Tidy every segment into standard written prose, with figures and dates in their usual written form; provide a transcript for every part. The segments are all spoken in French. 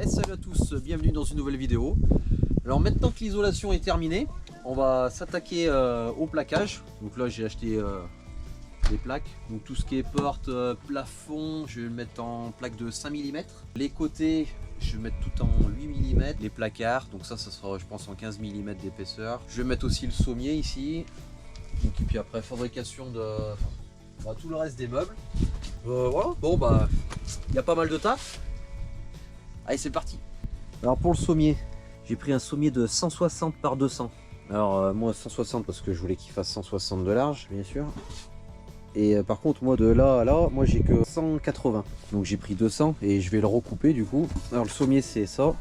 Et salut à tous, bienvenue dans une nouvelle vidéo. Alors maintenant que l'isolation est terminée, on va s'attaquer au plaquage. Donc là j'ai acheté des plaques, donc tout ce qui est porte, plafond, je vais le mettre en plaque de 5 mm. Les côtés, je vais mettre tout en 8 mm. Les placards, donc ça sera je pense en 15 mm d'épaisseur. Je vais mettre aussi le sommier ici. Donc, et puis après fabrication de tout le reste des meubles. Voilà, bon bah il y a pas mal de taf. Allez c'est parti. Alors pour le sommier, j'ai pris un sommier de 160 par 200. Alors moi 160 parce que je voulais qu'il fasse 160 de large bien sûr. Et par contre moi de là à là, moi j'ai que 180. Donc j'ai pris 200 et je vais le recouper du coup. Alors le sommier c'est ça.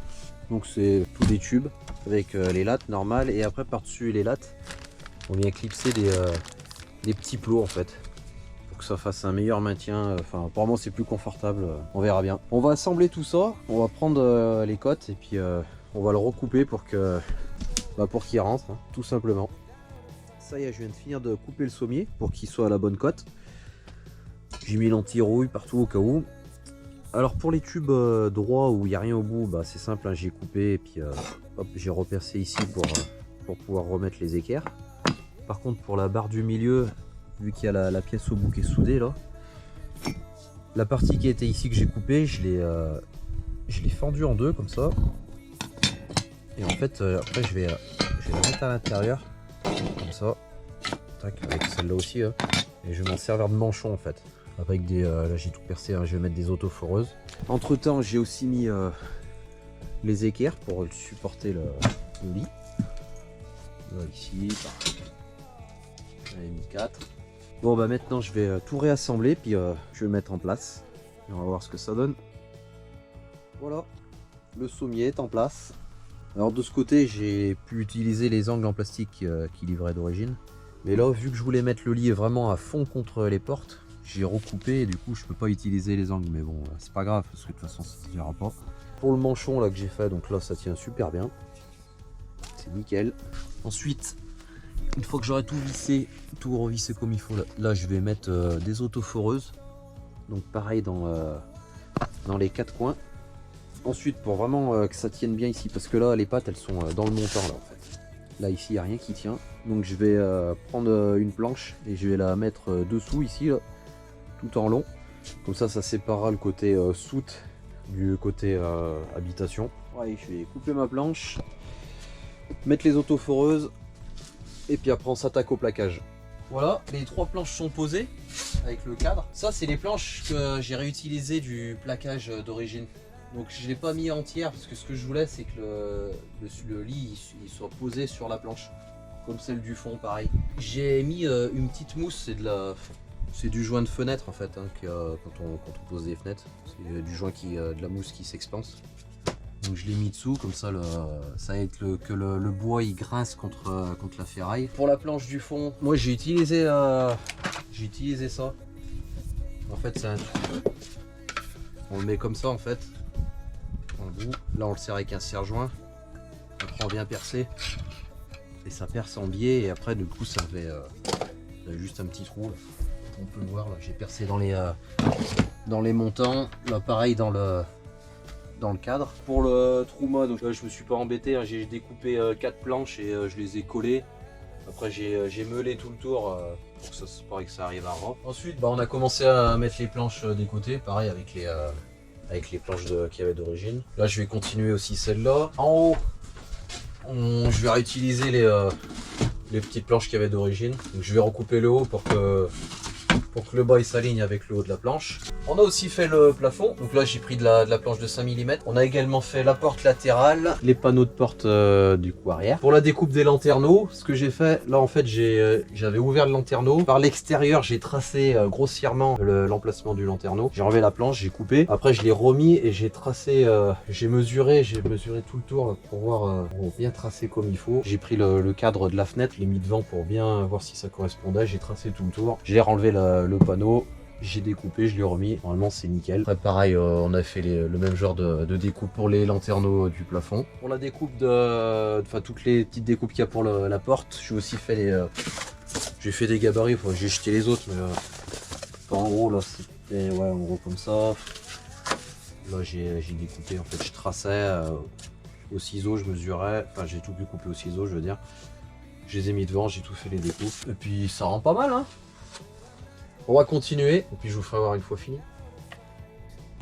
Donc c'est tous des tubes avec les lattes normales. Et après par dessus les lattes, on vient clipser des petits plots en fait. Que ça fasse un meilleur maintien, enfin apparemment c'est plus confortable, on verra bien. On va assembler tout ça, on va prendre les cotes et puis on va le recouper pour que pour qu'il rentre, hein, tout simplement. Ça y est, je viens de finir de couper le sommier pour qu'il soit à la bonne cote. J'ai mis l'anti-rouille partout au cas où. Alors pour les tubes droits où il n'y a rien au bout, c'est simple, hein, j'ai coupé et puis hop, j'ai repercé ici pour pouvoir remettre les équerres. Par contre pour la barre du milieu, vu qu'il y a la pièce au bout qui est soudée là, la partie qui était ici que j'ai coupée, je l'ai fendue en deux comme ça. Et en fait après je vais la mettre à l'intérieur comme ça. Tac, avec celle-là aussi hein. Et je vais m'en servir de manchon en fait. Avec des là j'ai tout percé, hein, je vais mettre des autoforeuses. Entre temps j'ai aussi mis les équerres pour supporter le lit. Là ici, j'en ai mis 4. Bon maintenant je vais tout réassembler puis je vais le mettre en place et on va voir ce que ça donne. Voilà, le sommier est en place. Alors de ce côté j'ai pu utiliser les angles en plastique qui livraient d'origine. Mais là vu que je voulais mettre le lit vraiment à fond contre les portes, j'ai recoupé et du coup je peux pas utiliser les angles. Mais bon c'est pas grave parce que de toute façon ça ne tiendra pas. Pour le manchon là que j'ai fait, donc là ça tient super bien. C'est nickel. Ensuite, une fois que j'aurai tout vissé, tout revissé comme il faut, là je vais mettre des autoforeuses. Donc pareil dans les 4 coins. Ensuite pour vraiment que ça tienne bien ici, parce que là les pattes elles sont dans le montant là en fait. Là ici il n'y a rien qui tient. Donc je vais prendre une planche et je vais la mettre dessous ici, là, tout en long. Comme ça séparera le côté soute du côté habitation. Allez, je vais couper ma planche, mettre les autoforeuses. Et puis après on s'attaque au plaquage. Voilà, les 3 planches sont posées avec le cadre. Ça c'est les planches que j'ai réutilisées du plaquage d'origine. Donc je ne l'ai pas mis entière parce que ce que je voulais c'est que le lit il soit posé sur la planche. Comme celle du fond pareil. J'ai mis une petite mousse, c'est du joint de fenêtre en fait, hein, quand on pose des fenêtres. C'est du joint de la mousse qui s'expanse. Donc je l'ai mis dessous, comme ça ça va être que le bois il grince contre la ferraille. Pour la planche du fond, moi j'ai utilisé ça. En fait c'est un truc. On le met comme ça en fait. En bout. Là on le serre avec un serre-joint. Après on vient percer. Et ça perce en biais et après du coup ça fait juste un petit trou. Là. On peut le voir là, j'ai percé dans les montants. Là pareil dans le cadre. Pour le trou mode, je me suis pas embêté, hein. J'ai découpé 4 planches et je les ai collées. Après j'ai meulé tout le tour pour que ça c'est pareil que ça arrive à ras. Ensuite on a commencé à mettre les planches des côtés, pareil avec les planches qu'il y avait d'origine. Là je vais continuer aussi celle-là. En haut, je vais réutiliser les petites planches qu'il y avait d'origine. Donc je vais recouper le haut pour que le bas il s'aligne avec le haut de la planche. On a aussi fait le plafond, donc là j'ai pris de la planche de 5 mm. On a également fait la porte latérale, les panneaux de porte du coup arrière. Pour la découpe des lanterneaux, ce que j'ai fait, là en fait j'avais ouvert le lanterneau. Par l'extérieur j'ai tracé grossièrement l'emplacement du lanterneau. J'ai enlevé la planche, j'ai coupé. Après je l'ai remis et j'ai tracé, j'ai mesuré tout le tour là, pour voir bien tracer comme il faut. J'ai pris le cadre de la fenêtre, je l'ai mis devant pour bien voir si ça correspondait. J'ai tracé tout le tour. J'ai renlevé le panneau. J'ai découpé, je l'ai remis, normalement c'est nickel. Après pareil, on a fait le même genre de découpe pour les lanterneaux du plafond. Pour la découpe toutes les petites découpes qu'il y a pour la porte, j'ai aussi fait j'ai fait des gabarits, j'ai jeté les autres, mais en gros là c'était en gros comme ça. Là j'ai découpé, en fait je traçais au ciseau, je mesurais, enfin j'ai tout découpé au ciseau je veux dire. Je les ai mis devant, j'ai tout fait les découpes. Et puis ça rend pas mal hein. On va continuer et puis je vous ferai voir une fois fini.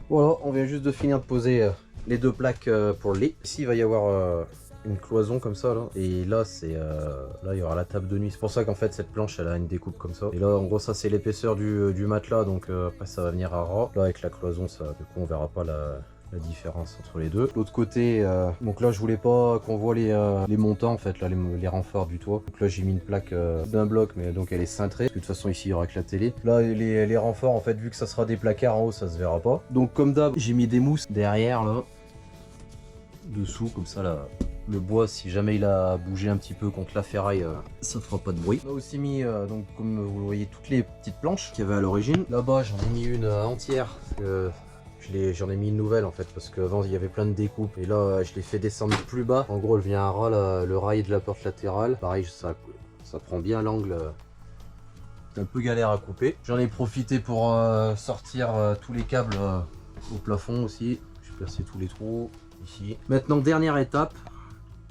Voilà, on vient juste de finir de poser les deux plaques pour le lit. Ici il va y avoir une cloison comme ça là. Et là c'est là il y aura la table de nuit. C'est pour ça qu'en fait cette planche elle a une découpe comme ça. Et là en gros ça c'est l'épaisseur du matelas, donc après ça va venir à ras. Là avec la cloison ça, du coup on verra pas la différence entre les deux. L'autre côté, donc là je voulais pas qu'on voit les montants en fait, là les renforts du toit. Donc là j'ai mis une plaque d'un bloc, mais donc elle est cintrée. De toute façon ici il y aura que la télé. Là les renforts en fait, vu que ça sera des placards en haut, ça se verra pas. Donc comme d'hab j'ai mis des mousses derrière là, dessous comme ça là. Le bois, si jamais il a bougé un petit peu contre la ferraille, ça fera pas de bruit. On a aussi mis, donc comme vous le voyez, toutes les petites planches qu'il y avait à l'origine. Là-bas j'en ai mis une entière. J'en ai mis une nouvelle en fait, parce qu'avant il y avait plein de découpes et là je l'ai fait descendre plus bas. En gros elle vient à ras le rail de la porte latérale. Pareil ça prend bien l'angle. C'est un peu galère à couper. J'en ai profité pour sortir tous les câbles au plafond aussi. J'ai percé tous les trous ici. Maintenant dernière étape,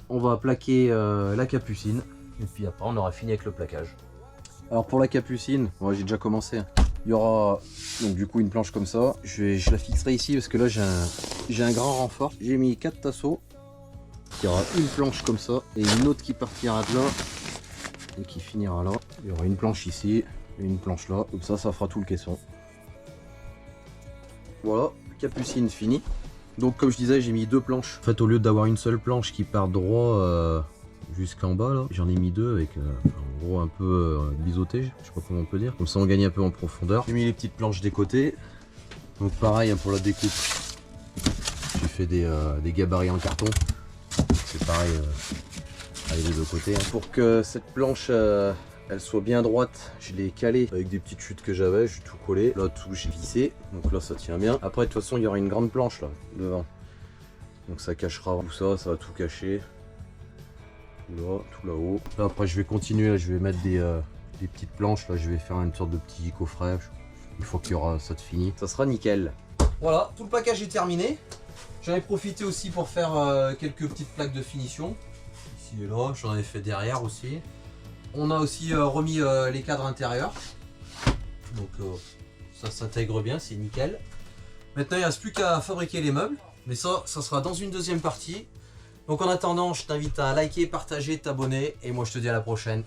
on va plaquer la capucine et puis après on aura fini avec le plaquage. Alors pour la capucine, ouais, j'ai déjà commencé. Il y aura donc du coup une planche comme ça. Je la fixerai ici parce que là j'ai un grand renfort. J'ai mis 4 tasseaux. Il y aura une planche comme ça et une autre qui partira de là et qui finira là. Il y aura une planche ici et une planche là. Comme ça fera tout le caisson. Voilà, capucine finie. Donc comme je disais, j'ai mis 2 planches. En fait, au lieu d'avoir une seule planche qui part droit jusqu'en bas là, j'en ai mis 2 avec en gros un peu biseauté, je sais pas comment on peut dire. Comme ça on gagne un peu en profondeur. J'ai mis les petites planches des côtés. Donc pareil hein, pour la découpe. J'ai fait des gabarits en carton. C'est pareil avec les deux côtés. Hein. Pour que cette planche elle soit bien droite, je l'ai calée avec des petites chutes que j'avais, j'ai tout collé. Là tout j'ai vissé, donc là ça tient bien. Après de toute façon il y aura une grande planche là devant. Donc ça cachera tout ça, ça va tout cacher. Là, tout là-haut. Là après je vais continuer, là, je vais mettre des petites planches, là je vais faire une sorte de petit coffret. Une fois qu'il y aura ça de fini, ça sera nickel. Voilà, tout le plaquage est terminé. J'en ai profité aussi pour faire quelques petites plaques de finition. Ici et là, j'en ai fait derrière aussi. On a aussi remis les cadres intérieurs. Donc ça s'intègre bien, c'est nickel. Maintenant il ne reste plus qu'à fabriquer les meubles. Mais ça sera dans une deuxième partie. Donc en attendant, je t'invite à liker, partager, t'abonner. Et moi je te dis à la prochaine.